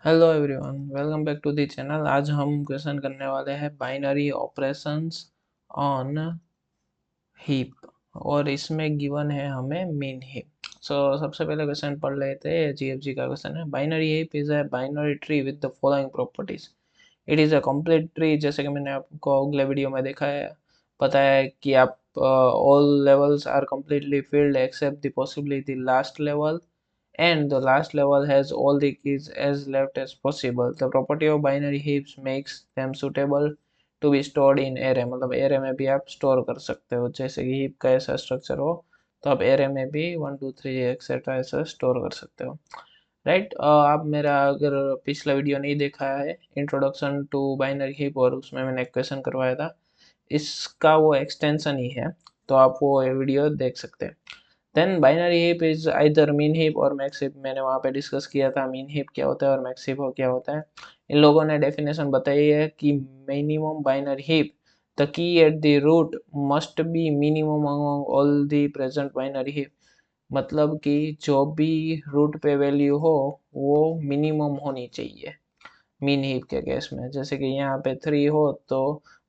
Hello everyone, welcome back to the channel. आज हम question करने वाले हैं बाइनरी ऑपरेशंस ऑन हीप और इसमें गिवन है हमें मीन हीप। सबसे पहले क्वेश्चन पढ़ लेते हैं। जीएफजी का क्वेश्चन है, binary heap is a binary tree with the following properties. It is a complete tree. जैसे कि मैंने आपको अगले वीडियो में देखा है, बताया है कि आप all levels are completely filled except the possibly the last level, and the last level has all the keys as left as possible. The property of binary heaps makes them suitable to be stored in array। मतलब array में भी आप store कर सकते हो। जैसे कि heap का ऐसा स्ट्रक्चर हो तो आप array में भी 1 2 3 एक्सेट्रा ऐसा स्टोर कर सकते हो। राइट। आप मेरा अगर पिछला वीडियो नहीं देखा है, इंट्रोडक्शन टू बाइनरी हीप, और उसमें मैंने एक क्वेश्चन करवाया था, इसका वो एक्सटेंशन ही है, तो आप वो वीडियो देख सकते हैं। Then binary heap is either min heap और मैक्स हीप। मैंने वहाँ पे डिस्कस किया था मीन हीप क्या होता है और मैक्स हीप क्या होता है। इन लोगों ने डेफिनेशन बताई है कि minimum binary heap, the key at the root must be minimum among all the present binary heap. मतलब कि जो भी रूट पे वैल्यू हो वो मिनिमम होनी चाहिए मीन हीप के केस में। जैसे कि यहाँ पे 3 हो तो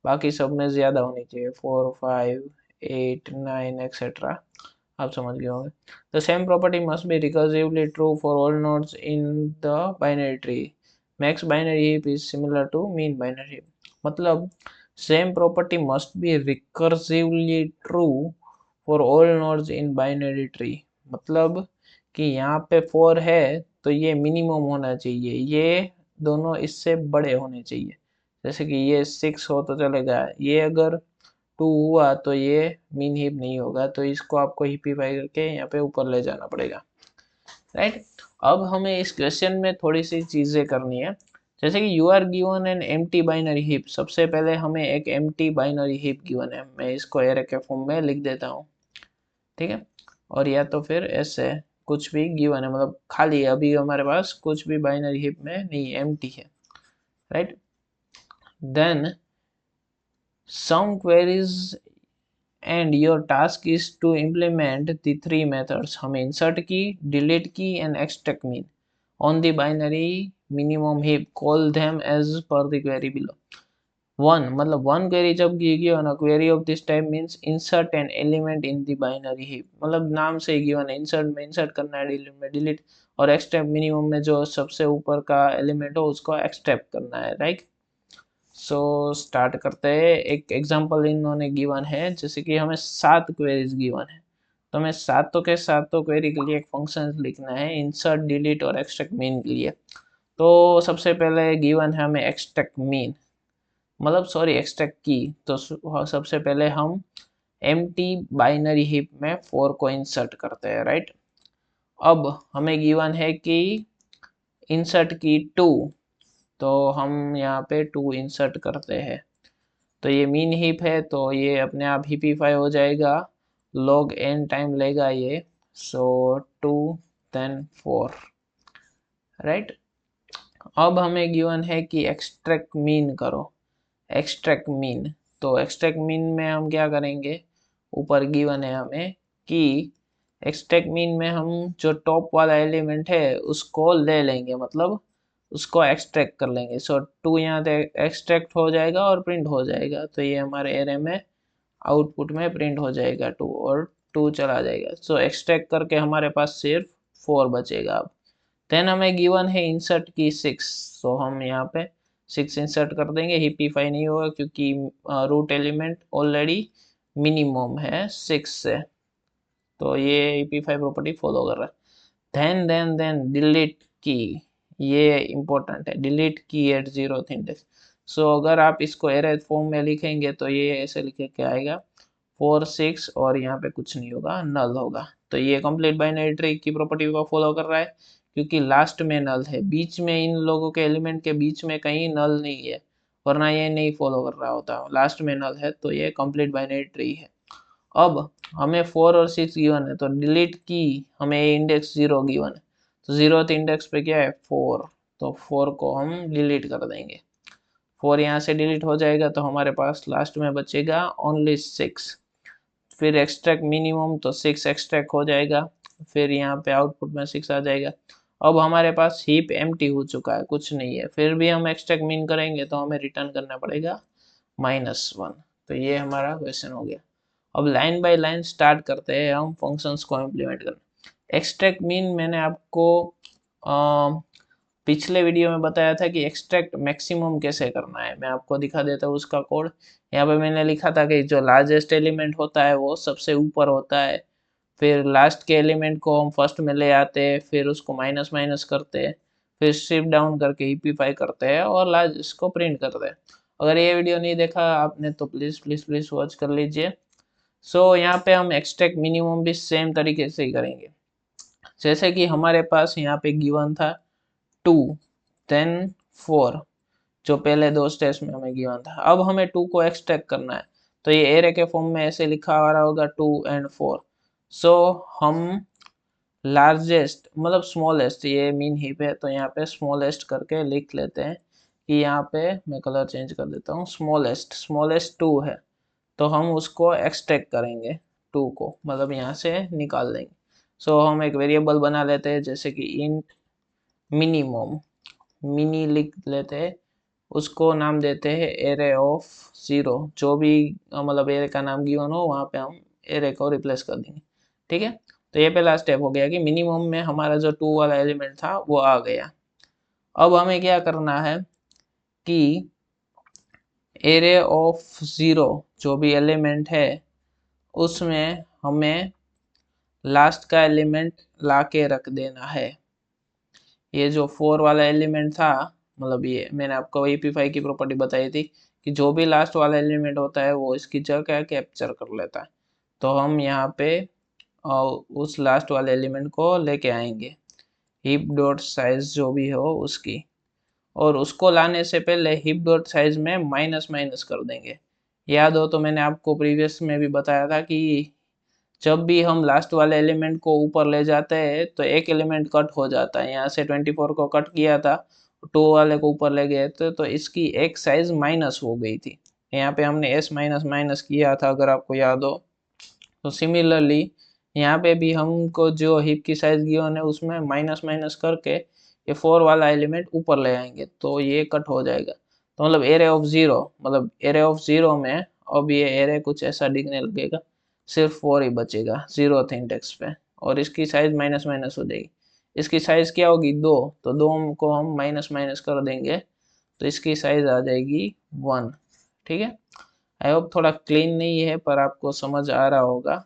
बाकी सब में ज़्यादा होनी चाहिए, 4 5 8 9 एक्सेट्रा। आप समझ गए होंगे। The same property must be recursively true for all nodes in the binary tree. Max binary heap is similar to min binary heap. मतलब same property must be recursively true for all nodes in binary tree. मतलब कि यहाँ पे 4 है तो ये minimum होना चाहिए, ये दोनों इससे बड़े होने चाहिए। जैसे कि ये 6 हो तो चलेगा, ये अगर 2 हुआ तो ये मीन हीप नहीं होगा, तो इसको आपको हिपिफाई करके यहाँ पे ऊपर ले जाना पड़ेगा। राइट। अब हमें इस क्वेश्चन में थोड़ी सी चीज़ें करनी है। जैसे कि you are given an empty binary heap. सबसे पहले हमें एक एम्प्टी बाइनरी हीप गिवन है, मैं इसको एरे के फॉर्म में लिख देता हूँ। ठीक है। और या तो फिर ऐसे कुछ भी गिवन है, मतलब खाली है, अभी हमारे पास कुछ भी बाइनरी हीप में नहीं, एम्प्टी है। Right. Then some queries and your task is to implement the three methods। हमें insert की, delete की and extract mean on the binary minimum heap। call them as per the query below। One मतलब one query जब given, query of this type means insert an element in the binary heap. मतलब नाम से ही given है, insert में insert करना है, delete में डिलीट, और एक्सट्रैक्ट मिनिमम में जो सबसे ऊपर का एलिमेंट हो उसको एक्सट्रैक्ट करना है। राइट। स्टार्ट करते हैं। एक एग्जांपल इन्होंने गिवन है, जैसे कि हमें 7 क्वेरीज गिवन है, तो हमें सातों के सातों क्वेरी के लिए एक फंक्शन लिखना है, इंसर्ट डिलीट और एक्सट्रैक्ट मीन के लिए। तो सबसे पहले गिवन है हमें एक्सट्रैक्ट मीन, मतलब सॉरी एक्सट्रैक्ट की। तो सबसे पहले हम एम्प्टी बाइनरी हीप में 4 को इंसर्ट करते हैं। राइट। अब हमें गिवन है कि इंसर्ट की 2, तो हम यहाँ पे 2 इंसर्ट करते हैं। तो ये मीन हीप है तो ये अपने आप हिपीफाई हो जाएगा, log n टाइम लेगा ये। सो 2 देन 4। राइट। अब हमें गिवन है कि एक्सट्रैक्ट मीन करो, एक्सट्रैक्ट मीन। तो एक्सट्रैक्ट मीन में हम क्या करेंगे, ऊपर गिवन है हमें कि एक्सट्रैक्ट मीन में हम जो टॉप वाला एलिमेंट है उसको ले लेंगे, मतलब उसको एक्सट्रैक्ट कर लेंगे। सो 2 यहाँ से एक्सट्रैक्ट हो जाएगा और प्रिंट हो जाएगा, तो ये हमारे एरे में आउटपुट में प्रिंट हो जाएगा 2, और 2 चला जाएगा। सो एक्सट्रैक्ट करके हमारे पास सिर्फ 4 बचेगा। अब देन हमें गिवन है इंसर्ट की 6, तो हम यहाँ पे 6 इंसर्ट कर देंगे। हिपीफाई नहीं होगा क्योंकि रूट एलिमेंट ऑलरेडी मिनिमम है 6 से, तो ये हिपीफाई प्रॉपर्टी फॉलो कर रहा है। देन डिलीट की, ये इंपॉर्टेंट है, डिलीट की एट 0th इंडेक्स। सो अगर आप इसको एरे फॉर्म में लिखेंगे तो ये ऐसे लिखे के आएगा 4 6, और यहाँ पे कुछ नहीं होगा, नल होगा। तो ये कंप्लीट बाइनरी ट्री की प्रॉपर्टी को फॉलो कर रहा है, क्योंकि लास्ट में नल है, बीच में इन लोगों के एलिमेंट के बीच में कहीं नल नहीं है, वरना ये नहीं फॉलो कर रहा होता। लास्ट में नल है तो ये कंप्लीट बाइनरी ट्री है। अब हमें 4 और 6 गिवन है, तो डिलीट की हमें इंडेक्स 0 गिवन है, तो 0th इंडेक्स पे क्या है 4, तो 4 को हम डिलीट कर देंगे। 4 यहाँ से डिलीट हो जाएगा तो हमारे पास लास्ट में बचेगा ओनली 6। फिर एक्सट्रैक्ट मिनिमम, तो 6 एक्सट्रैक्ट हो जाएगा, फिर यहाँ पे आउटपुट में 6 आ जाएगा। अब हमारे पास हीप एम्प्टी हो चुका है, कुछ नहीं है, फिर भी हम एक्सट्रैक्ट मीन करेंगे तो हमें रिटर्न करना पड़ेगा -1। तो ये हमारा क्वेश्चन हो गया। अब लाइन बाय लाइन स्टार्ट करते हैं हम फंक्शंस को इम्प्लीमेंट करना। एक्सट्रैक्ट मीन मैंने आपको पिछले वीडियो में बताया था कि एक्सट्रैक्ट मैक्सिमम कैसे करना है। मैं आपको दिखा देता हूँ उसका कोड। यहाँ पे मैंने लिखा था कि जो लार्जेस्ट एलिमेंट होता है वो सबसे ऊपर होता है, फिर लास्ट के एलिमेंट को हम फर्स्ट में ले आते हैं, फिर उसको माइनस माइनस करते हैं, फिर शिफ्ट डाउन करके ईपीफाई करते हैं और लार्ज इसको प्रिंट करते हैं। अगर ये वीडियो नहीं देखा आपने तो प्लीज़ प्लीज़ प्लीज़ वॉच कर लीजिए। सो यहाँ पे हम एक्सट्रैक्ट मिनिमम भी सेम तरीके से ही करेंगे। जैसे कि हमारे पास यहाँ पे गिवन था 2 देन 4, जो पहले दो स्टेप्स में हमें गिवन था। अब हमें 2 को एक्सट्रैक्ट करना है, तो ये एरे के फॉर्म में ऐसे लिखा आ रहा होगा 2 एंड 4। सो हम लार्जेस्ट मतलब स्मॉलेस्ट, ये मीन हीप है तो यहाँ पे स्मॉलेस्ट करके लिख लेते हैं कि यहाँ पे मैं कलर चेंज कर देता हूँ। स्मॉलेस्ट स्मॉलेस्ट 2 है तो हम उसको एक्सट्रैक्ट करेंगे, 2 को मतलब यहाँ से निकाल देंगे। सो हम एक वेरिएबल बना लेते हैं जैसे कि इंट मिनिमम, मिनी लिख लेते हैं, उसको नाम देते हैं एरे ऑफ 0। जो भी मतलब एरे का नाम गिवन हो वहाँ पे हम एरे को रिप्लेस कर देंगे। ठीक है, तो ये पहला स्टेप हो गया कि मिनिमम में हमारा जो 2 वाला एलिमेंट था वो आ गया। अब हमें क्या करना है कि एरे ऑफ 0 जो भी एलिमेंट है उसमें हमें लास्ट का एलिमेंट ला के रख देना है। ये जो 4 वाला एलिमेंट था, मतलब ये मैंने आपको ईपी5 की प्रॉपर्टी बताई थी कि जो भी लास्ट वाला एलिमेंट होता है वो इसकी जगह कैप्चर कर लेता है। तो हम यहाँ पे उस लास्ट वाले एलिमेंट को लेके आएंगे, हीप डॉट साइज जो भी हो उसकी, और उसको लाने से पहले हीप डॉट साइज में माइनस माइनस कर देंगे। याद हो तो मैंने आपको प्रीवियस में भी बताया था कि जब भी हम लास्ट वाले एलिमेंट को ऊपर ले जाते हैं तो एक एलिमेंट कट हो जाता है। यहाँ से 24 को कट किया था, 2 वाले को ऊपर ले गए थे तो इसकी एक साइज माइनस हो गई थी। यहाँ पे हमने एस माइनस माइनस किया था अगर आपको याद हो। तो सिमिलरली यहाँ पे भी हमको जो हिप की साइज गिवन है उसमें माइनस माइनस करके ये 4 वाला एलिमेंट ऊपर ले आएंगे तो ये कट हो जाएगा। तो मतलब एरे ऑफ 0, मतलब एरे ऑफ 0 में अब ये एरे कुछ ऐसा दिखने लगेगा, सिर्फ 4 ही बचेगा 0th इंडेक्स पे, और इसकी साइज माइनस माइनस हो जाएगी। इसकी साइज क्या होगी 2, तो 2 को हम माइनस माइनस कर देंगे तो इसकी साइज आ जाएगी 1। ठीक है, आई होप थोड़ा क्लीन नहीं है पर आपको समझ आ रहा होगा।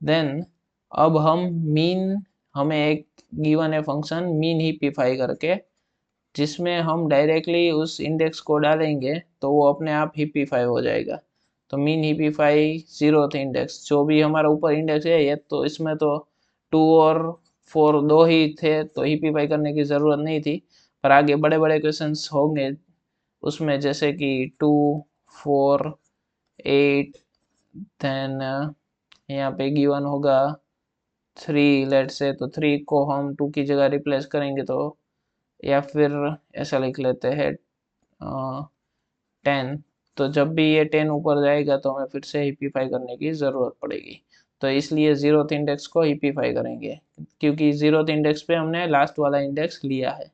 देन अब हम मीन, हमें एक गिवन है फंक्शन मीन हिपिफाई करके, जिसमें हम डायरेक्टली उस इंडेक्स को डालेंगे तो वो अपने आप हिपिफाई हो जाएगा। तो मीन हिपिफाई 0th इंडेक्स, जो भी हमारा ऊपर इंडेक्स है ये तो इसमें तो 2 और 4 दो ही थे तो हिपिफाई करने की ज़रूरत नहीं थी, पर आगे बड़े बड़े क्वेश्चंस होंगे उसमें जैसे कि 2 4 8, देन यहाँ पे गिवन होगा 3 लेट से, तो 3 को हम 2 की जगह रिप्लेस करेंगे तो, या फिर ऐसा लिख लेते हैं 10। तो जब भी ये 10 ऊपर जाएगा तो हमें फिर से हिपिफाई करने की ज़रूरत पड़ेगी। तो इसलिए 0th इंडेक्स को हिपिफाई करेंगे क्योंकि 0th इंडेक्स पे हमने लास्ट वाला इंडेक्स लिया है,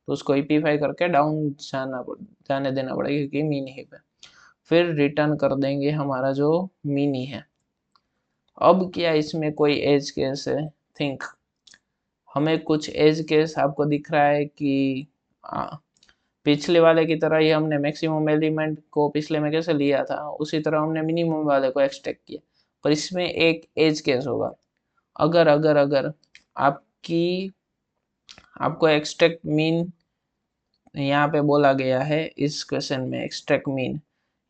तो उसको हिपिफाई करके डाउन जाने देना पड़ेगा क्योंकि मिनी हिप है। फिर रिटर्न कर देंगे हमारा जो मिनी है। अब क्या इसमें कोई एज केस है? थिंक हमें कुछ एज केस आपको दिख रहा है कि पिछले वाले की तरह ही हमने मैक्सिमम एलिमेंट को पिछले में कैसे लिया था उसी तरह हमने मिनिमम वाले को एक्सट्रैक्ट किया, पर इसमें एक एज केस होगा। अगर अगर अगर आपकी आपको एक्सट्रैक्ट मीन यहाँ पे बोला गया है इस क्वेश्चन में, एक्सट्रैक्ट मीन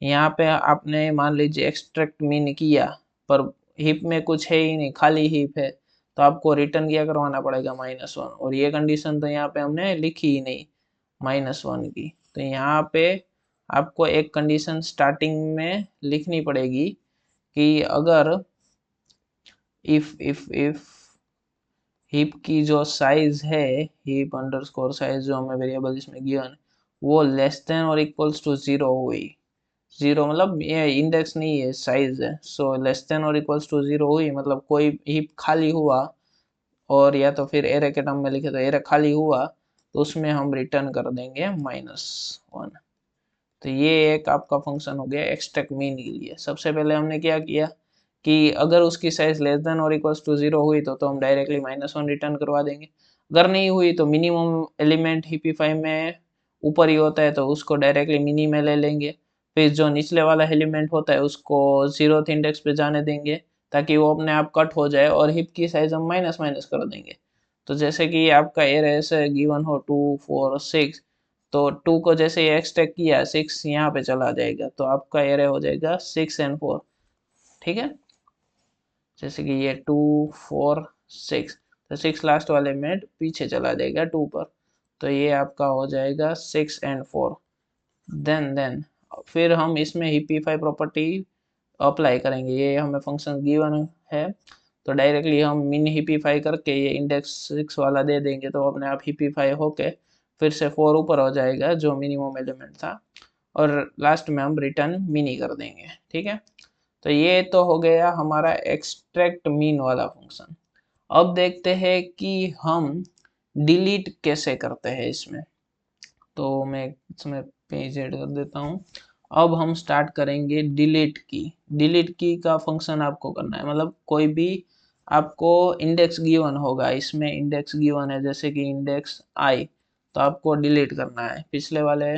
यहाँ पे आपने मान लीजिए एक्सट्रैक्ट मीन किया पर हिप में कुछ है ही नहीं, खाली हिप है, तो आपको रिटर्न क्या करवाना पड़ेगा -1, और ये कंडीशन तो यहाँ पे हमने लिखी ही नहीं -1 की। तो यहाँ पे आपको एक कंडीशन स्टार्टिंग में लिखनी पड़ेगी कि अगर इफ हीप की जो साइज है, हीप अंडरस्कोर साइज जो हमें वेरिएबल इसमें गिवन, वो लेस देन और इक्वल्स टू 0 हुई, 0 मतलब ये इंडेक्स नहीं है साइज है, सो लेस देन और इक्वल्स टू 0 हुई मतलब कोई हीप खाली हुआ और या तो फिर एरे के टर्म में लिखे तो एरे खाली हुआ तो उसमें हम रिटर्न कर देंगे -1। तो ये एक आपका फंक्शन हो गया एक्सट्रैक्ट मीन के लिए। सबसे पहले हमने क्या किया कि अगर उसकी साइज लेस देन और इक्वल्स टू 0 हुई तो हम डायरेक्टली -1 रिटर्न करवा देंगे। अगर नहीं हुई तो मिनिमम एलिमेंट हिपीफाई में ऊपर ही होता है तो उसको डायरेक्टली मिनी में ले लेंगे। फिर जो निचले वाला एलिमेंट होता है उसको 0th इंडेक्स पे जाने देंगे ताकि वो अपने आप कट हो जाए और हिप की साइज हम माइनस माइनस कर देंगे। तो जैसे कि आपका एरे ऐसे गिवन हो 2 4 6 तो 2 को जैसे ही एक्सट्रैक्ट किया 6 यहाँ पे चला जाएगा तो आपका एरे हो जाएगा 6 and 4। ठीक है, जैसे कि ये 2 4 6 तो 6 लास्ट वाले में पीछे चला जाएगा 2 पर तो ये आपका हो जाएगा 6 and 4। देन फिर हम इसमें हिपीफाई प्रॉपर्टी अप्लाई करेंगे। ये हमें फंक्शन गिवन है तो डायरेक्टली हम मिन हिपीफाई करके ये इंडेक्स 6 वाला दे देंगे तो अपने आप हिपीफाई होके फिर से 4 ऊपर हो जाएगा जो मिनिमम एलिमेंट था और लास्ट में हम रिटर्न मिनी कर देंगे। ठीक है, तो ये तो हो गया हमारा एक्सट्रैक्ट मीन वाला फंक्शन। अब देखते हैं कि हम डिलीट कैसे करते हैं इसमें। तो मैं इसमें पेज ऐड कर देता हूँ। अब हम स्टार्ट करेंगे डिलीट की। डिलीट की का फंक्शन आपको करना है मतलब कोई भी आपको इंडेक्स गिवन होगा, इसमें इंडेक्स गिवन है जैसे कि इंडेक्स आई तो आपको डिलीट करना है। पिछले वाले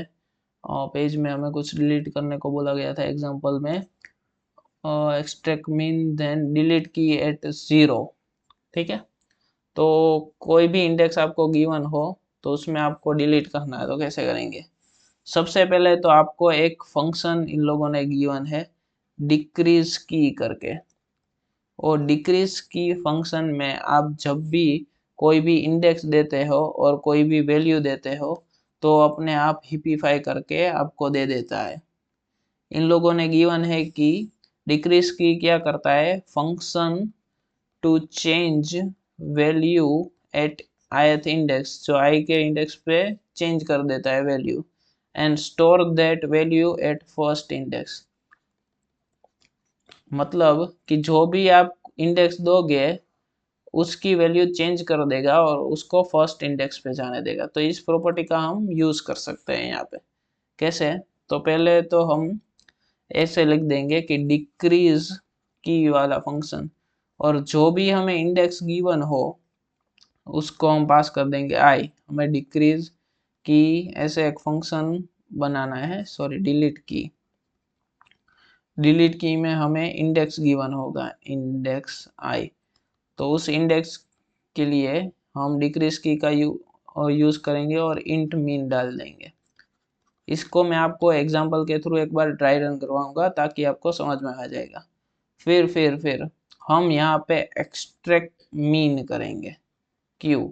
पेज में हमें कुछ डिलीट करने को बोला गया था एग्जांपल में एक्सट्रैक्ट मीन देन डिलीट की एट 0। ठीक है, तो कोई भी इंडेक्स आपको गिवन हो तो उसमें आपको डिलीट करना है तो कैसे करेंगे। सबसे पहले तो आपको एक फंक्शन इन लोगों ने गिवन है डिक्रीज की करके और डिक्रीज की फंक्शन में आप जब भी कोई भी इंडेक्स देते हो और कोई भी वैल्यू देते हो तो अपने आप हिपीफाई करके आपको दे देता है। इन लोगों ने गिवन है कि डिक्रीज की क्या करता है function to change value at ith index जो i के इंडेक्स पे चेंज कर देता है value and store that value at first index. मतलब कि जो भी आप इंडेक्स दोगे उसकी वैल्यू चेंज कर देगा और उसको फर्स्ट इंडेक्स पे जाने देगा। तो इस प्रॉपर्टी का हम यूज कर सकते हैं यहाँ पे। कैसे, तो पहले तो हम ऐसे लिख देंगे कि डिक्रीज की वाला फंक्शन और जो भी हमें इंडेक्स गिवन हो उसको हम पास कर देंगे आई। हमें डिक्रीज की ऐसे एक फंक्शन बनाना है, सॉरी डिलीट की में हमें इंडेक्स गिवन होगा इंडेक्स आई तो उस इंडेक्स के लिए हम डिक्रीज की का यूज करेंगे और इंट मीन डाल देंगे। इसको मैं आपको एग्जांपल के थ्रू एक बार ट्राई रन करवाऊंगा ताकि आपको समझ में आ जाएगा। फिर हम यहाँ पे एक्सट्रैक्ट मीन करेंगे। क्यों,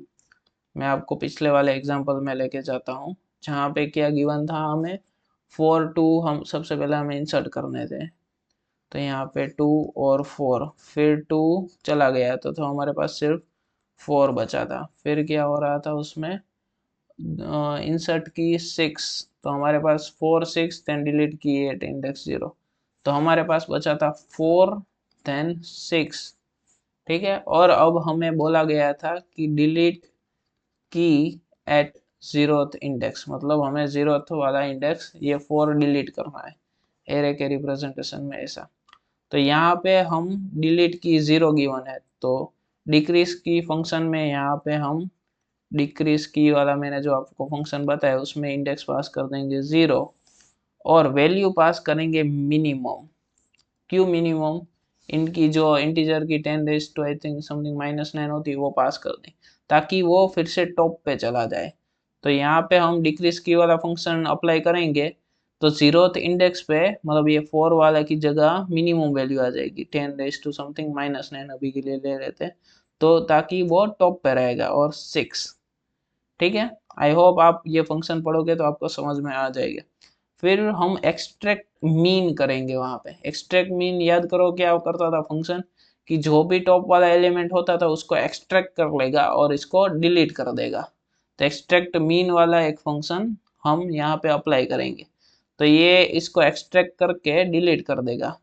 मैं आपको पिछले वाले एग्जांपल में लेके जाता हूँ जहाँ पे क्या गिवन था हमें 4 2 हम सबसे पहले हमें इंसर्ट करने थे तो यहाँ पे 2 और 4 फिर 2 चला गया तो हमारे पास सिर्फ 4 बचा था। फिर क्या हो रहा था उसमें इंसर्ट की 6 तो हमारे पास 4 6 देन डिलीट की 8 इंडेक्स 0 तो हमारे पास बचा था 4 देन 6। ठीक है, और अब हमें बोला गया था कि डिलीट की एट 0th इंडेक्स मतलब हमें 0th वाला इंडेक्स ये 4 डिलीट करना है एरे के रिप्रेजेंटेशन में ऐसा। तो यहाँ पे हम डिलीट की 0 गिवन है तो डिक्रीज की फंक्शन में यहाँ पे हम डिक्रीज की वाला मैंने जो आपको फंक्शन बताया उसमें इंडेक्स पास कर देंगे 0 और वैल्यू पास करेंगे मिनिमम। क्यों मिनिमम, इनकी जो इंटीजर की 10 raise to I think something -9 होती है वो पास कर दें ताकि वो फिर से टॉप पे चला जाए। तो यहाँ पे हम डिक्रीज की वाला फंक्शन अप्लाई करेंगे तो 0th इंडेक्स पे मतलब ये 4 वाला की जगह मिनिमम वैल्यू आ जाएगी 10 रेज टू समथिंग -9 अभी के लिए ले रहे थे तो ताकि वो टॉप पे रहेगा और 6। ठीक है, आई होप आप ये फंक्शन पढ़ोगे तो आपको समझ में आ जाएगा। फिर हम एक्सट्रैक्ट मीन करेंगे। वहां पे एक्सट्रैक्ट मीन याद करो क्या करता था फंक्शन कि जो भी टॉप वाला एलिमेंट होता था उसको एक्सट्रैक्ट कर लेगा और इसको डिलीट कर देगा। तो एक्सट्रैक्ट मीन वाला एक फंक्शन हम यहाँ पे अप्लाई करेंगे तो ये इसको एक्सट्रैक्ट करके डिलीट कर देगा।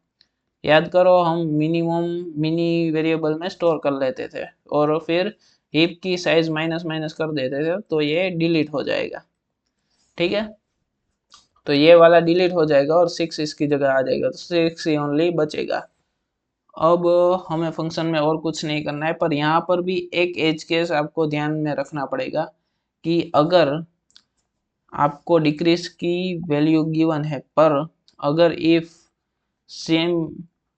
याद करो हम मिनिमम मिनी वेरिएबल में स्टोर कर लेते थे और फिर हीप की साइज माइनस माइनस कर देते थे तो ये डिलीट हो जाएगा, ठीक है। तो ये वाला डिलीट हो जाएगा और 6 इसकी जगह आ जाएगा, तो 6 ही ओनली बचेगा। अब हमें फंक्शन में और कुछ नहीं करना है, पर यहाँ पर भी एक एज केस आपको ध्यान में रखना पड़ेगा कि अगर आपको डिक्रीज की वैल्यू गिवन है, पर अगर इफ सेम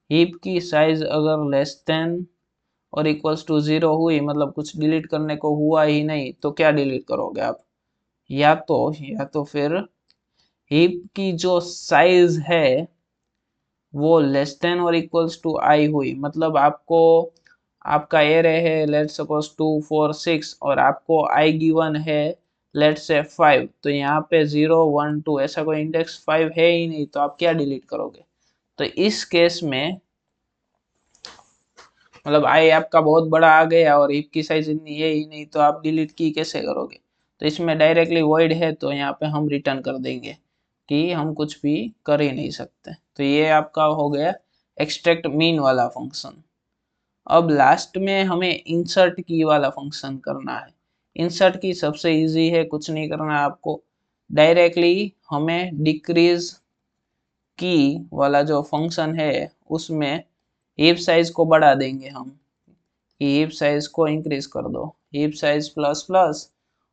हीप की साइज अगर लेस देन और इक्वल्स टू 0 हुई, मतलब कुछ डिलीट करने को हुआ ही नहीं, तो क्या डिलीट करोगे आप? या तो फिर हीप की जो साइज है वो लेस देन और इक्वल्स टू आई हुई, मतलब आपको आपका एरे है लेट सपोज 2 4 6 और आपको आई गिवन है लेट से 5, तो यहाँ पे 0 1 2 ऐसा कोई इंडेक्स 5 है ही नहीं, तो आप क्या डिलीट करोगे? तो इस केस में मतलब आई आपका बहुत बड़ा आ गया और हीप की साइज इतनी है ही नहीं, तो आप डिलीट की कैसे करोगे? तो इसमें डायरेक्टली वॉइड है, तो यहाँ पे हम रिटर्न कर देंगे कि हम कुछ भी कर ही नहीं सकते। तो ये आपका हो गया एक्सट्रैक्ट मीन वाला फंक्शन। अब लास्ट में हमें इंसर्ट की वाला फंक्शन करना है। इंसर्ट की सबसे इजी है, कुछ नहीं करना है आपको, डायरेक्टली हमें डिक्रीज की वाला जो फंक्शन है उसमें हीप साइज को बढ़ा देंगे हम, हीप साइज को इंक्रीज कर दो, हीप साइज प्लस प्लस,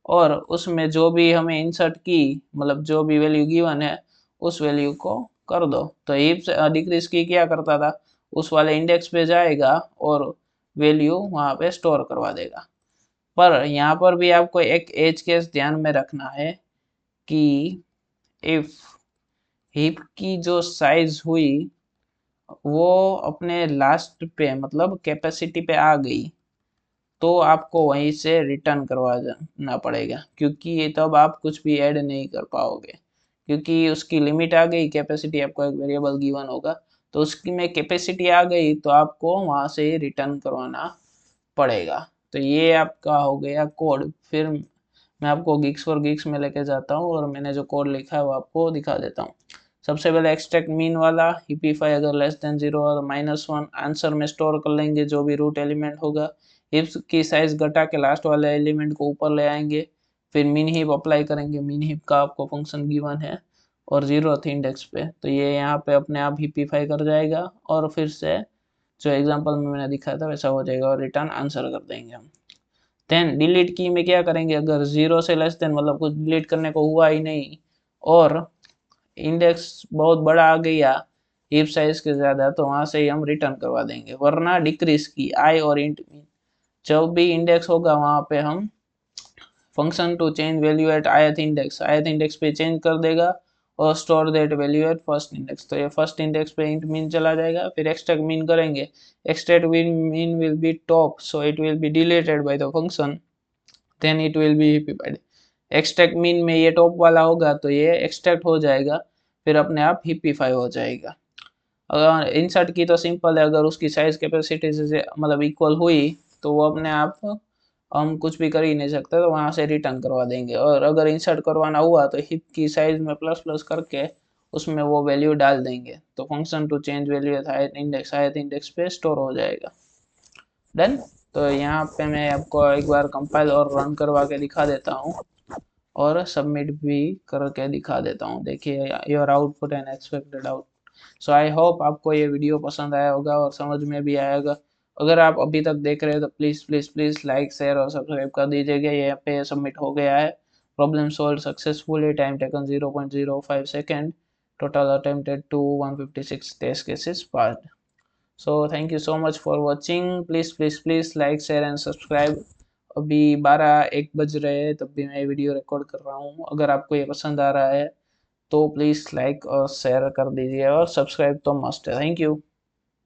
और उसमें जो भी हमें इंसर्ट की मतलब जो भी वैल्यू गिवन है उस वैल्यू को कर दो। तो हीप डिक्रीज की क्या करता था, उस वाले इंडेक्स पे जाएगा और वैल्यू वहाँ पे स्टोर करवा देगा। पर यहाँ पर भी आपको एक एज केस ध्यान में रखना है कि इफ हीप की जो साइज हुई वो अपने लास्ट पे मतलब कैपेसिटी पे आ गई, तो आपको वहीं से रिटर्न करवाना पड़ेगा, क्योंकि ये तब आप कुछ भी ऐड नहीं कर पाओगे, क्योंकि उसकी लिमिट आ गई, कैपेसिटी आपको एक वेरिएबल गिवन होगा, तो उसकी में कैपेसिटी आ गई तो आपको वहां से ही रिटर्न करवाना पड़ेगा। तो ये आपका हो गया कोड। फिर मैं आपको गिग्स फॉर गिग्स में लेके जाता हूँ और मैंने जो कोड लिखा है वो आपको दिखा देता हूँ। सबसे पहले एक्सट्रैक्ट मीन वाला, हीपीफाई अगर लेस देन 0 और -1 आंसर में स्टोर कर लेंगे जो भी रूट एलिमेंट होगा, हीप की साइज घटा के लास्ट वाले एलिमेंट को ऊपर ले आएंगे, फिर मिन हीप अप्लाई करेंगे, मिन हीप का आपको फंक्शन गिवन है और 0th इंडेक्स पे, तो ये यहाँ पे अपने आप हीपीफाई कर जाएगा और फिर से जो एग्जांपल में मैंने दिखाया था वैसा हो जाएगा और रिटर्न आंसर कर देंगे हम। देन डिलीट की में क्या करेंगे, अगर 0 से लेस देन मतलब कुछ डिलीट करने को हुआ ही नहीं और इंडेक्स बहुत बड़ा आ गया हीप साइज के ज्यादा, तो वहां से ही हम रिटर्न करवा देंगे। वरना डिक्रीज की आई और इंट मीन जब भी इंडेक्स होगा वहां पे हम function to change value at ith index पे चेंज कर देगा और store that value at first index, तो ये फर्स्ट इंडेक्स पे इंट मीन चला जाएगा। फिर एक्सट्रैक्ट मीन करेंगे, extract min will be top so it will be deleted by the function, then it will be heapified. Extract min में ये top वाला होगा तो ये एक्सट्रैक्ट हो जाएगा, फिर अपने आप हीपिफाई हो जाएगा। अगर इंसर्ट की तो सिंपल है, अगर उसकी साइज कैपेसिटी से मतलब इक्वल हुई तो वो अपने आप हम कुछ भी कर ही नहीं सकते, तो वहां से रिटर्न करवा देंगे। और अगर इंसर्ट करवाना हुआ तो हिप की साइज में प्लस प्लस करके उसमें वो वैल्यू डाल देंगे, तो function to change value ith index पे स्टोर हो जाएगा। डन। तो यहाँ पे मैं आपको एक बार कंपाइल और रन करवा के दिखा देता हूँ और सबमिट भी करके दिखा देता हूँ। देखिए your output and expected out. So I hope आपको ये वीडियो पसंद आया होगा और समझ में भी आया होगा। अगर आप अभी तक देख रहे हो तो please please please like share और सब्सक्राइब कर दीजिएगा। यहाँ पे सबमिट हो गया है, problem solve successfully, time taken 0.05 second, total attempted to 156 test cases passed. So thank you so much for watching. Please please please like share and subscribe. अभी 12-1 बज रहे हैं तब भी मैं वीडियो रिकॉर्ड कर रहा हूँ। अगर आपको ये पसंद आ रहा है तो प्लीज़ लाइक और शेयर कर दीजिए और सब्सक्राइब तो मस्ट है। Thank you.